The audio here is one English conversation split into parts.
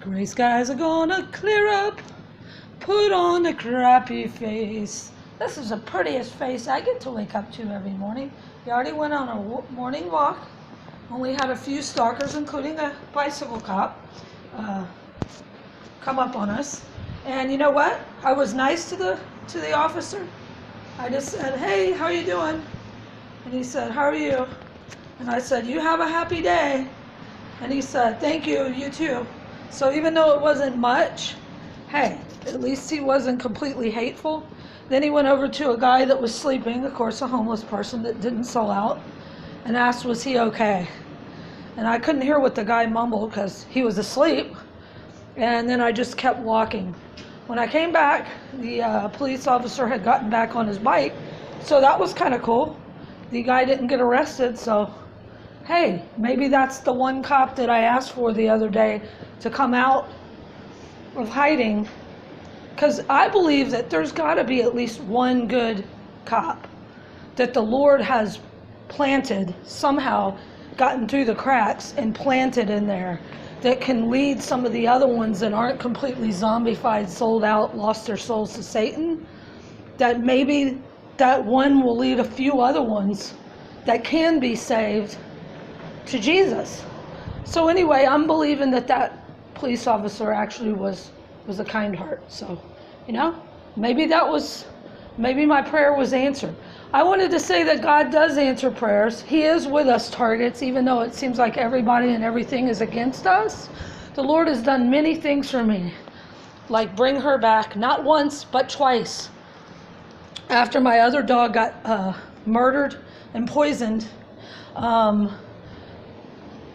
Gray skies are gonna clear up. Put on a crappy face. This is the prettiest face I get to wake up to every morning. We already went on a morning walk. Only had a few stalkers, including a bicycle cop, come up on us. And you know what? I was nice to the officer. I just said, "Hey, how you doing?" And he said, "How are you?" And I said, "You have a happy day." And he said, "Thank you, you too." So even though it wasn't much, hey, at least he wasn't completely hateful. Then he went over to a guy that was sleeping, of course, a homeless person that didn't sell out, and asked, was he okay? And I couldn't hear what the guy mumbled because he was asleep. And then I just kept walking. When I came back, the police officer had gotten back on his bike, so that was kind of cool. The guy didn't get arrested, so hey, maybe that's the one cop that I asked for the other day to come out of hiding, because I believe that there's got to be at least one good cop that the Lord has planted, somehow gotten through the cracks and planted in there, that can lead some of the other ones that aren't completely zombified, sold out, lost their souls to Satan, that maybe that one will lead a few other ones that can be saved to Jesus. So anyway, I'm believing that police officer actually was a kind heart. So, maybe my prayer was answered. I wanted to say that God does answer prayers. He is with us, Targets, even though it seems like everybody and everything is against us. The Lord has done many things for me, like bring her back, not once, but twice. After my other dog got murdered and poisoned,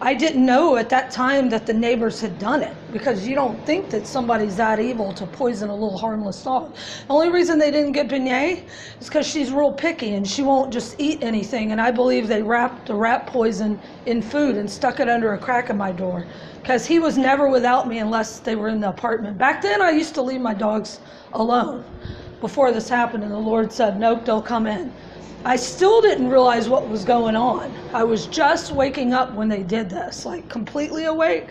I didn't know at that time that the neighbors had done it, because you don't think that somebody's that evil to poison a little harmless dog. The only reason they didn't get Beignet is because she's real picky and she won't just eat anything. And I believe they wrapped the rat poison in food and stuck it under a crack in my door, because he was never without me unless they were in the apartment. Back then I used to leave my dogs alone before this happened, and the Lord said, nope, they'll come in. I still didn't realize what was going on. I was just waking up when they did this, like completely awake.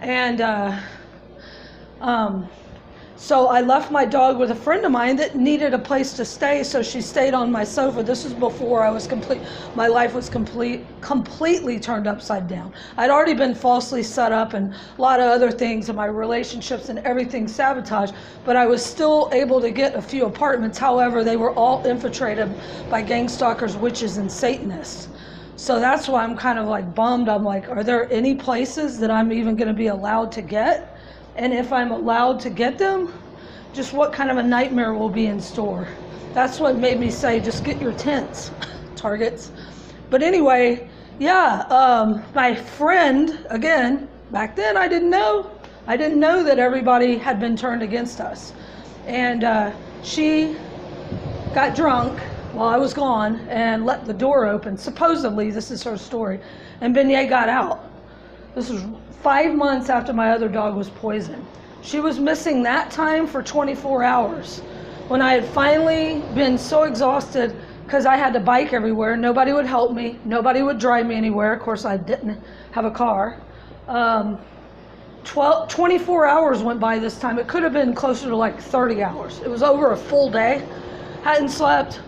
And so I left my dog with a friend of mine that needed a place to stay, so she stayed on my sofa. This was before my life was completely turned upside down. I'd already been falsely set up and a lot of other things, and my relationships and everything sabotaged, but I was still able to get a few apartments. However, they were all infiltrated by gang stalkers, witches, and Satanists. So that's why I'm kind of like bummed. I'm like, are there any places that I'm even going to be allowed to get? And if I'm allowed to get them, just what kind of a nightmare will be in store? That's what made me say, just get your tents, Targets. But anyway, yeah, my friend, again, back then I didn't know that everybody had been turned against us. And she got drunk while I was gone and let the door open. Supposedly, this is her story. And Beignet got out. This was 5 months after my other dog was poisoned. She was missing that time for 24 hours. When I had finally been so exhausted because I had to bike everywhere, nobody would help me, nobody would drive me anywhere. Of course, I didn't have a car. 24 hours went by this time. It could have been closer to like 30 hours. It was over a full day. Hadn't slept.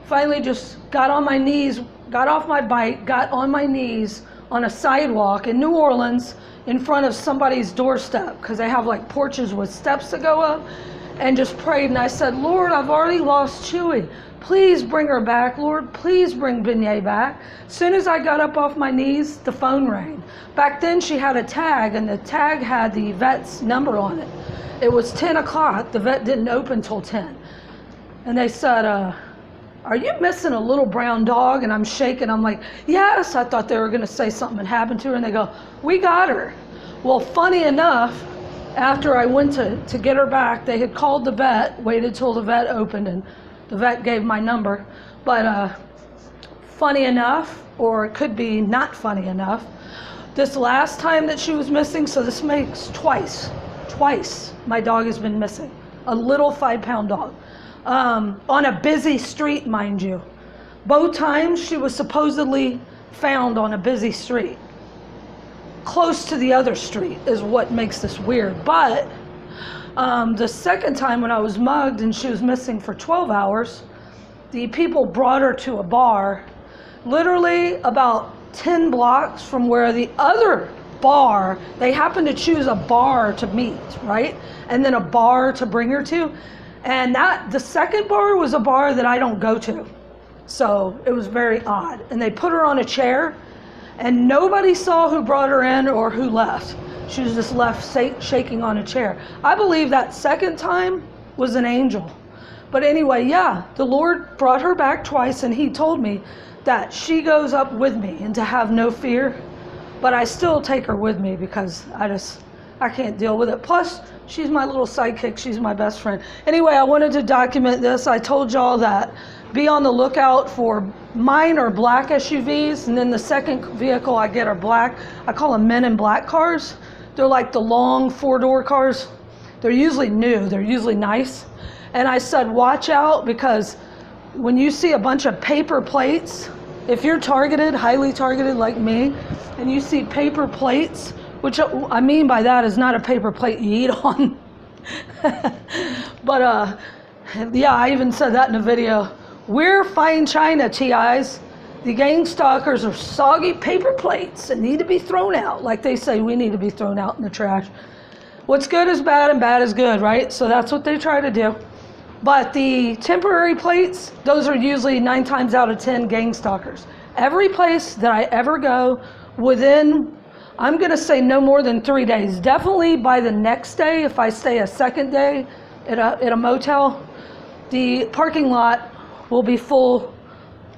Finally just got on my knees, got off my bike, got on my knees on a sidewalk in New Orleans in front of somebody's doorstep, because they have like porches with steps that go up, and just prayed. And I said, Lord, I've already lost Chewy. Please bring her back. Lord, please bring Beignet back. As soon as I got up off my knees, the phone rang. Back then she had a tag, and the tag had the vet's number on it. It was 10 o'clock. The vet didn't open till 10. And they said, are you missing a little brown dog? And I'm shaking. I'm like, yes. I thought they were going to say something had happened to her. And they go, we got her. Well, funny enough, after I went to get her back, they had called the vet, waited till the vet opened, and the vet gave my number. But funny enough, or it could be not funny enough, this last time that she was missing, so this makes twice my dog has been missing. A little 5-pound dog. On a busy street, mind you. Both times she was supposedly found on a busy street. close to the other street is what makes this weird. But the second time when I was mugged and she was missing for 12 hours, the people brought her to a bar, literally about 10 blocks from where the other bar, they happened to choose a bar to meet, right? And then a bar to bring her to. And the second bar was a bar that I don't go to. So it was very odd. And they put her on a chair, and nobody saw who brought her in or who left. She was just left shaking on a chair. I believe that second time was an angel. But anyway, yeah, the Lord brought her back twice, and he told me that she goes up with me and to have no fear. But I still take her with me because I can't deal with it. Plus, she's my little sidekick. She's my best friend. Anyway, I wanted to document this. I told y'all that be on the lookout for mine are black SUVs, and then the second vehicle I get are black. I call them men in black cars. They're like the long 4-door cars. They're usually new. They're usually nice. And I said, watch out, because when you see a bunch of paper plates, if you're targeted, highly targeted like me, and you see paper plates, which I mean by that is not a paper plate you eat on. But yeah, I even said that in a video. We're fine china, TIs. The gang stalkers are soggy paper plates that need to be thrown out, like they say we need to be thrown out in the trash. What's good is bad and bad is good, right? So that's what they try to do. But the temporary plates, those are usually 9 times out of 10 gang stalkers. Every place that I ever go, within, I'm gonna say no more than 3 days. Definitely by the next day, if I stay a second day at a motel, the parking lot will be full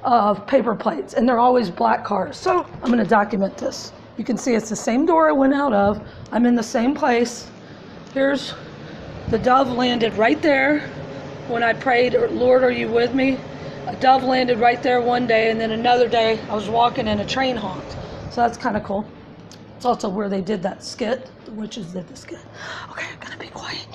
of paper plates, and they're always black cars. So I'm gonna document this. You can see it's the same door I went out of. I'm in the same place. Here's the dove landed right there. When I prayed, Lord, are you with me? A dove landed right there one day, and then another day I was walking and a train honked. So that's kind of cool. It's also where they did that skit. The witches did the skit. Okay, I'm gonna be quiet.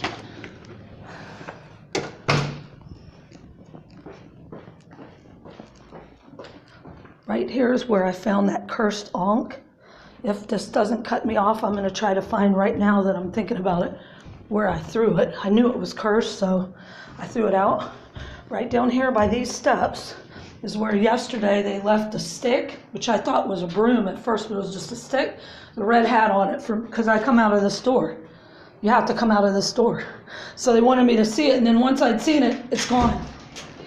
Right here is where I found that cursed ankh. If this doesn't cut me off, I'm gonna try to find right now that I'm thinking about it, where I threw it. I knew it was cursed, so I threw it out. Right down here by these steps is where yesterday they left a stick, which I thought was a broom at first, but it was just a stick. The red hat on it, because I come out of this door. You have to come out of this door. So they wanted me to see it, and then once I'd seen it, it's gone.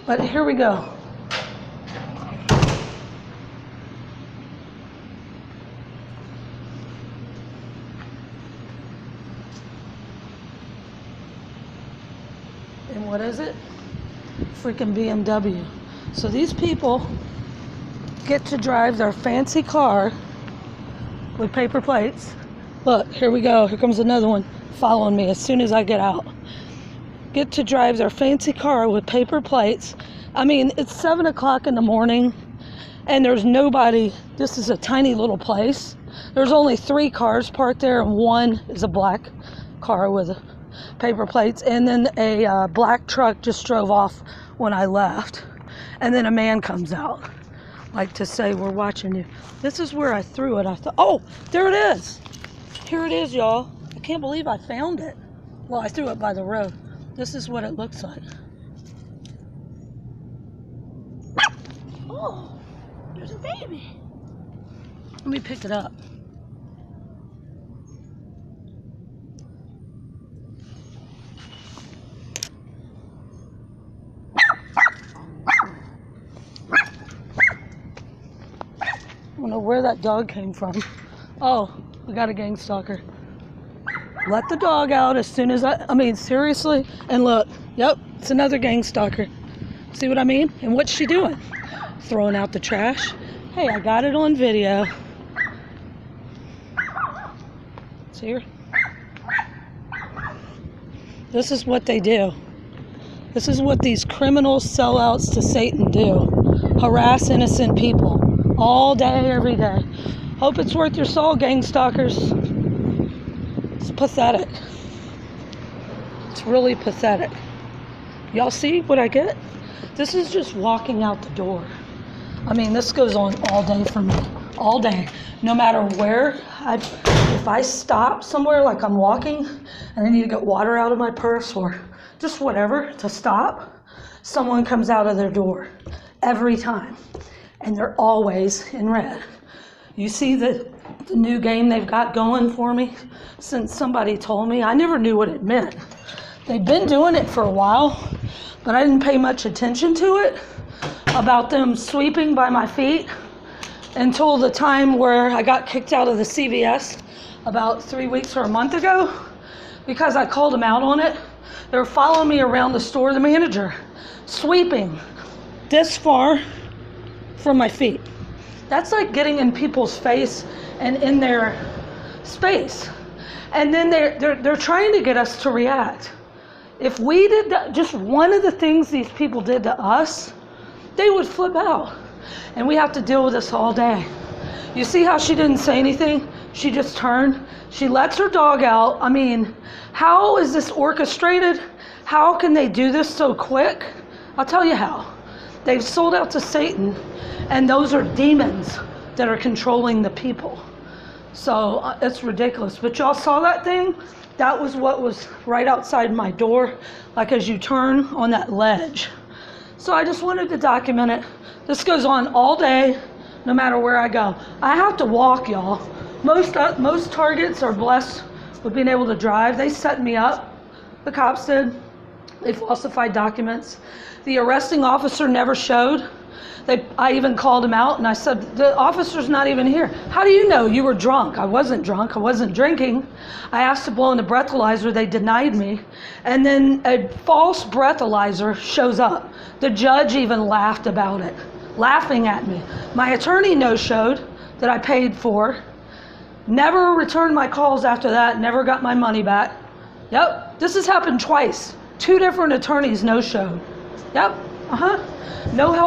But here we go. And what is it? Freaking BMW. So these people get to drive their fancy car with paper plates. Look, here we go. Here comes another one following me as soon as I get out. Get to drive their fancy car with paper plates. I mean, it's 7 o'clock in the morning and there's nobody. This is a tiny little place. There's only 3 cars parked there, and one is a black car with paper plates, and then a black truck just drove off when I left, and then a man comes out like to say, we're watching you. This is where I threw it. I thought, oh, there it is. Here it is, y'all. I can't believe I found it. Well, I threw it by the road. This is what it looks like. Oh, there's a baby. Let me pick it up. I don't know where that dog came from. Oh, we got a gang stalker. Let the dog out as soon as I mean, seriously? And look, yep, it's another gang stalker. See what I mean? And what's she doing? Throwing out the trash. Hey, I got it on video. See her? This is what they do. This is what these criminals, sellouts to Satan do. Harass innocent people. All day, every day. Hope it's worth your soul, gang stalkers. It's pathetic. It's really pathetic. Y'all see what I get? This is just walking out the door. I mean, this goes on all day for me. all day, no matter where. If I stop somewhere, like I'm walking and I need to get water out of my purse or just whatever to stop, someone comes out of their door every time, and they're always in red. You see the new game they've got going for me since somebody told me. I never knew what it meant. They've been doing it for a while, but I didn't pay much attention to it, about them sweeping by my feet, until the time where I got kicked out of the CVS about 3 weeks or a month ago because I called them out on it. They were following me around the store, the manager, sweeping this far from my feet. That's like getting in people's face and in their space. And then they're trying to get us to react. If we did just one of the things these people did to us, they would flip out. And we have to deal with this all day. You see how she didn't say anything? She just turned. She lets her dog out. I mean, how is this orchestrated? How can they do this so quick? I'll tell you how. They've sold out to Satan, and those are demons that are controlling the people. So it's ridiculous. But y'all saw that thing? That was what was right outside my door, like as you turn on that ledge. So I just wanted to document it. This goes on all day, no matter where I go. I have to walk, y'all. Most targets are blessed with being able to drive. They set me up. The cops did. They falsified documents. The arresting officer never showed. I even called him out and I said, the officer's not even here. How do you know? You were drunk. I wasn't drunk. I wasn't drinking. I asked to blow in the breathalyzer. They denied me. And then a false breathalyzer shows up. The judge even laughed about it, laughing at me. My attorney no-showed that I paid for. Never returned my calls after that. Never got my money back. Yep. This has happened twice. 2 different attorneys no-showed. Yep. No help.